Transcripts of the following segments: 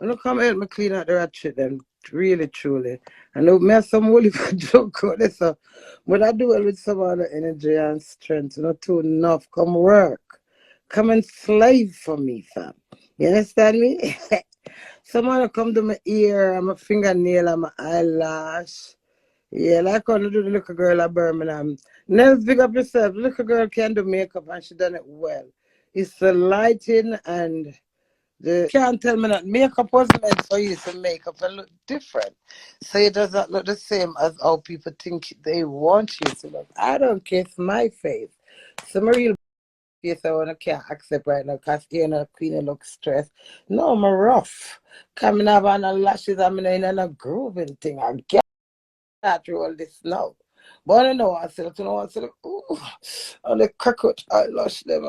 When you come help me clean out the rat shit, then really, truly. I know me have some holy joke out there, so, but I do it with some other energy and strength. Not too enough. Come work. Come and slave for me, fam. You understand me? Someone come to my ear, and my fingernail, and my eyelash. Yeah, like when I do the little girl at Birmingham. Nels, big up yourself. Little girl can do makeup and she done it well. It's the lighting and the can't tell me that makeup was meant for you to make up and look different. So it does not look the same as how people think they want you to look. I don't care, it's my face. Some real face I wanna can't accept right now because you know Queenie looks stressed. No, I'm rough. Coming up on the lashes, I'm in a grooving thing. I get through all this now. But I know I said, you know, I said, ooh, on the cockroach eyelash them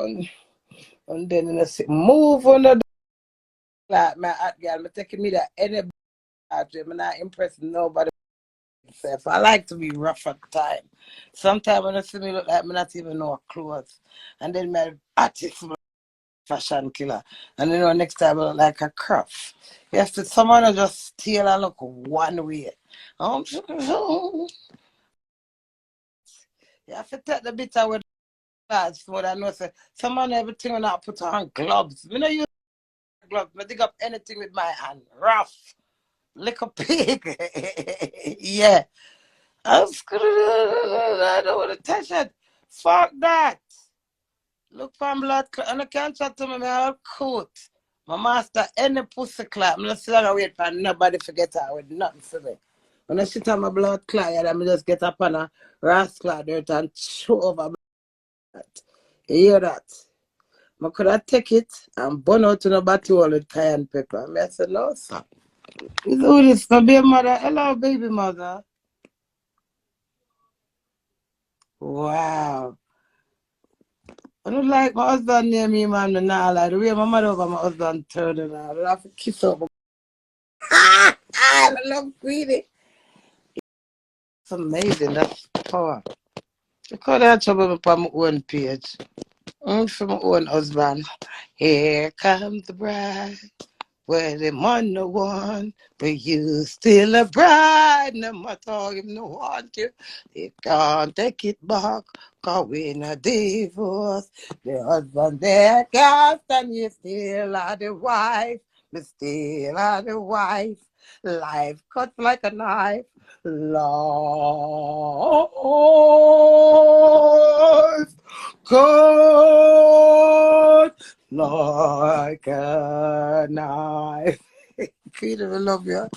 and then I say, move on the like my hot girl, me taking me that any bathroom, I'm not impressing nobody myself. I like to be rough at time. Sometimes when I see me look like me not even know clothes. And then my artist fashion killer. And you know next time I look like a cruff. Yes, someone will just steal and look one way. You have to take the bit away clothes what I know say someone everything when I put on gloves. You know you gloves, I dig up anything with my hand. Rough. Like a pig. Yeah. I'm screwed. I don't want to touch it. Fuck that. Look for blood and I can't chat to me, my coat. My master any pussy clap. I'm not sitting and wait for nobody forget her with nothing for me. When I sit on my blood clot, I just get up on a rascal dirt and chew over blood. You hear that? I could have take it and burn out in a bottle with cayenne pepper. I said, no, sir. It's all this, my baby mother. Hello, baby mother. Wow. I don't like my husband near me, man. Nah, like the way my mother over my husband turned and all. I have to kiss up. I love Queenie. It's amazing. That's power. Because I have trouble on my own page. For my own husband. Here comes the bride. Well, them on no one, but you still a bride. No matter if no want you, they can't take it back. Cause we in a divorce. The husband there can't stand you still are the wife. But still are the wife. Life cuts like a knife. Life cuts like a knife. Peter, I love you.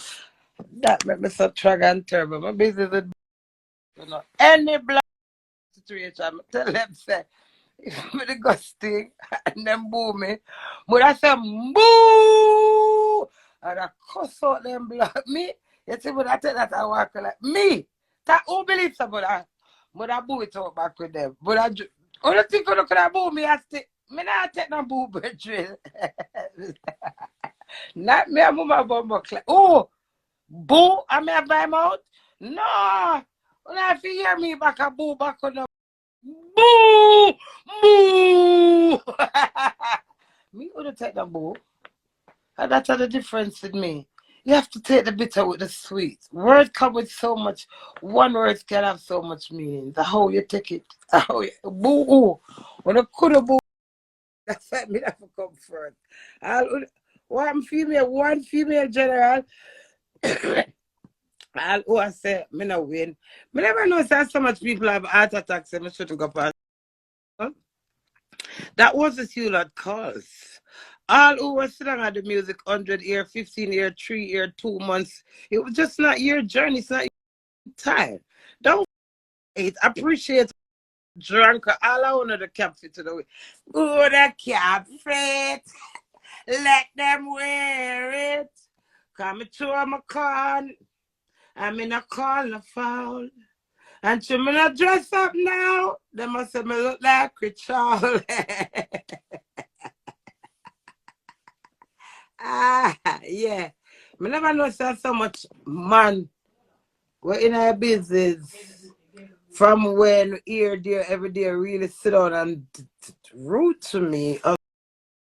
That make me so trag and terrible. My business is you know, any black situation, I tell them say, if me the gusting and them boo me, but I say boo and I cuss out them black me. You see, when I tell that I walk like me. That who believes about that? But I boo it out back with them. But I only thing you could have boo me, I stick. Me not take no boo bedroom. Not me and mama bumbo clap. Oh, boo, I may buy him out? No. When I hear me back a boo back on the boo, boo. Me would take the boo. And that's the difference in me. You have to take the bitter with the sweet. Words come with so much. One word can have so much meaning. The how you take it. How you, boo. When I could have boo, that's what me have to come first. One female general. I'll who I say, me no win. Me never know that so much people have heart attacks and me shouldn't go past. That was the fuel at cause. All who were sitting at the music 100 year, 15 year, 3 year, 2 months. It was just not your journey. It's not your time. Don't it. Appreciate drunk. All I want to the cap fit to the way. Oh, the cap fit. Let them wear it. Come to my con. I'm in a call a foul. And she me not dress up now. They must say me look like a child. Yeah. Me never know so much man. We're in our business. From when here, there, every day, really sit down and rude to me.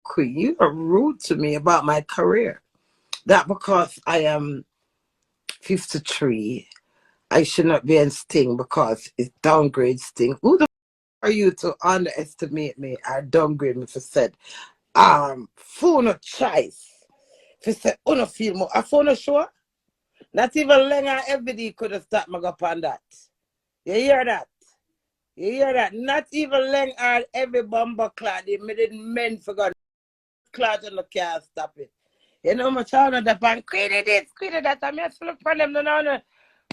Queen, you are rude to me about my career. that because I am 53, I should not be in Sting because it downgrades Sting. Who the are you to underestimate me or downgrade me for said phone of choice? For said uno feel more a phone show? Not even Lenga everybody could have stopped me up on that. You hear that? You hear that? Not even Leng or every bomber clad. They made it meant for God. Clad and the can't stop it. You know, my child on the pan, Queenie this, Queenie that. I'm just look for them, no.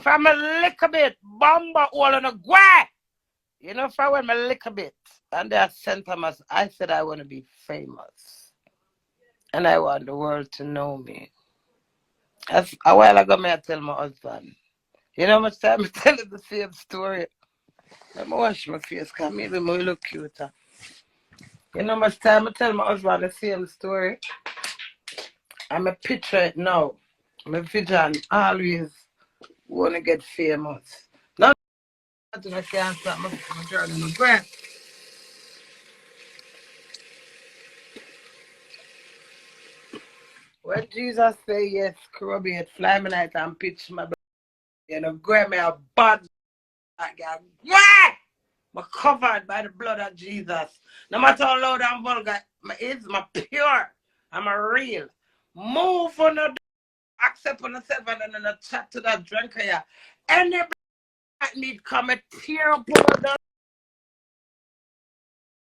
From a little bit, bomber all on a guay. You know, from when a little bit. And they sent Thomas, I said I want to be famous. And I want the world to know me. That's a while ago, I tell my husband. You know how much time I tell him the same story? Let me wash my face, because maybe I look cuter. You know how much time I tell my husband the same story? I'm a picture it now. My vision always want to get famous. Now I can't stop my journey. My breath. When Jesus say yes, corroborate, fly me night and pitch my breath. You know, grab me a bad girl. Yeah! I'm covered by the blood of Jesus. No matter how loud and vulgar my pure. I'm a real. Move on the accept on yourself and then chat to that drinker here. Anybody that need come and tear up over the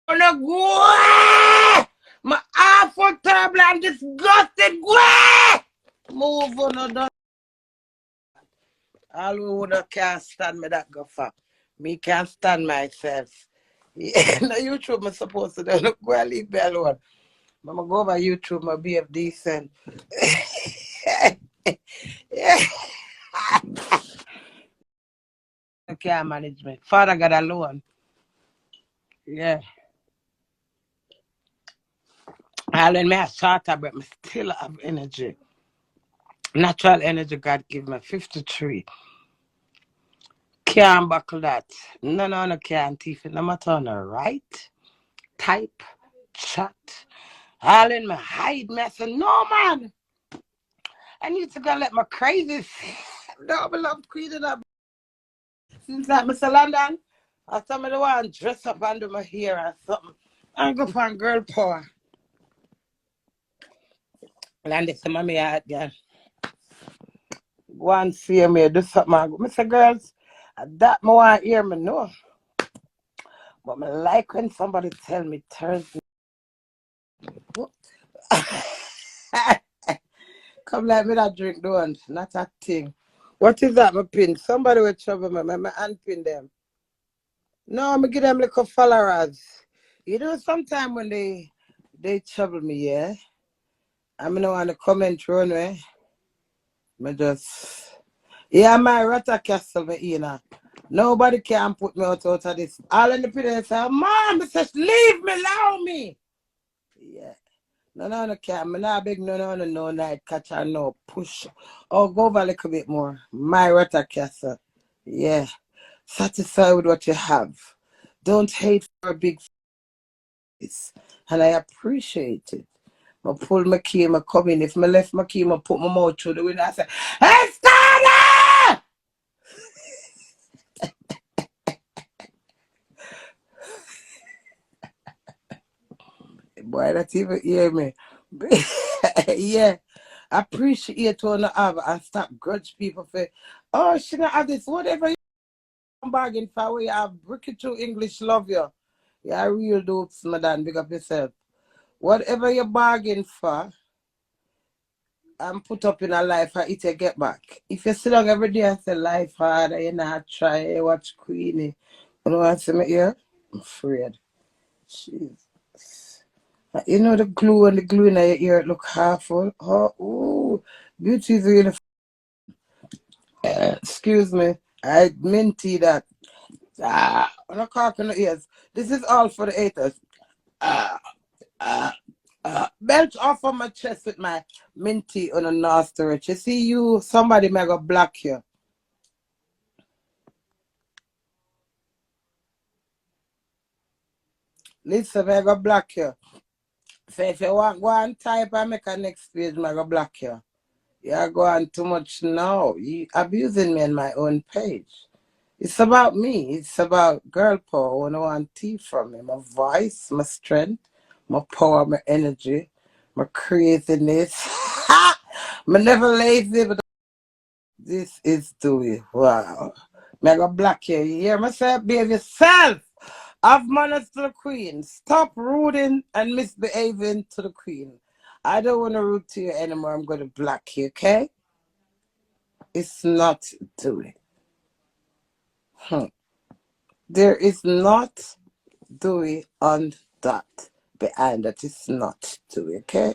on a go. My awful terrible and disgusted go. Move on the all who can't stand me that go for. Me can't stand myself. Yeah, no YouTube I'm supposed to do. Go and leave me alone. I'm gonna go over YouTube, my be decent. Yeah. I can't manage me. Father God alone. Yeah. All in me a short but I still have energy. Natural energy God give me 53. Can't buckle that. No can't thief it. No matter on the right, type, chat. All in me hide me. I say, no man. I need to go let my crazy no, I love Queen up. Since like Mr. London, I tell me the one dress up and do my hair or something. And go for girl power. And this is my yard, girl. Go and see me, do something. Mr. Girls, that more want hear me know. But I like when somebody tell me Thursday. Come let me that drink don't, not a thing. What is that, my pin? Somebody will trouble me, my unpin them. No, I'm give them little followers. You know, sometimes when they trouble me, yeah. I'm not want to comment run way. I just yeah, my rata castle me you know. Nobody can put me out of this. All in the people say, Mom, says leave me, allow me. Yeah. No, can't. I'm not big no night catch or no push. Oh, go over a little bit more. My rata castle. Yeah. Satisfied with what you have. Don't hate for a big face. And I appreciate it. I pull my key, I come in. If I left my key, I put my mouth through the window. I say, hey, Stada! Boy, that even hear me. Yeah. I appreciate what I have and stop grudge people for, oh, she not have this. Whatever you bargain for, where you have brick it through English, love you. Yeah, real dopes, madam. Big up yourself. Whatever you bargain for, and put up in a life and it get back. If you sit down every day and say life hard and you not try, you watch Queenie. You know what I'm saying here? I'm afraid. Jesus. You know the glue and the glue in your ear it look half-full. Oh, ooh. Beauty is really excuse me. I minty that. I'm not cocking the ears. This is all for the haters. Ah, ah. Belt off of my chest with my minty on a nasty rich. You see you, somebody may go block you. Listen, may go block you. So if you want go and type and make a next page, may go block you. You're going too much now. You abusing me on my own page. It's about me. It's about girl power. When I want tea from me. My voice, my strength, my power, my energy, my craziness. I'm never lazy, but this is doing wow. Mega black here. You hear myself? Behave yourself. Have manners to the queen. Stop rooting and misbehaving to the queen. I don't want to root to you anymore. I'm going to block you, okay? It's not doing. There is not doing on that. Behind that is not doing, okay?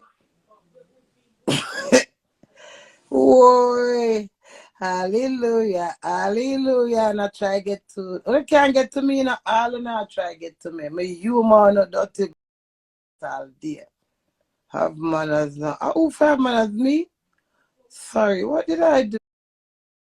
Whoa. Hallelujah. Hallelujah. And I try get to you can't get to me in all and I try get to me. My humor no dirty all day. Have manners now. Who have manners? Me? Sorry, what did I do?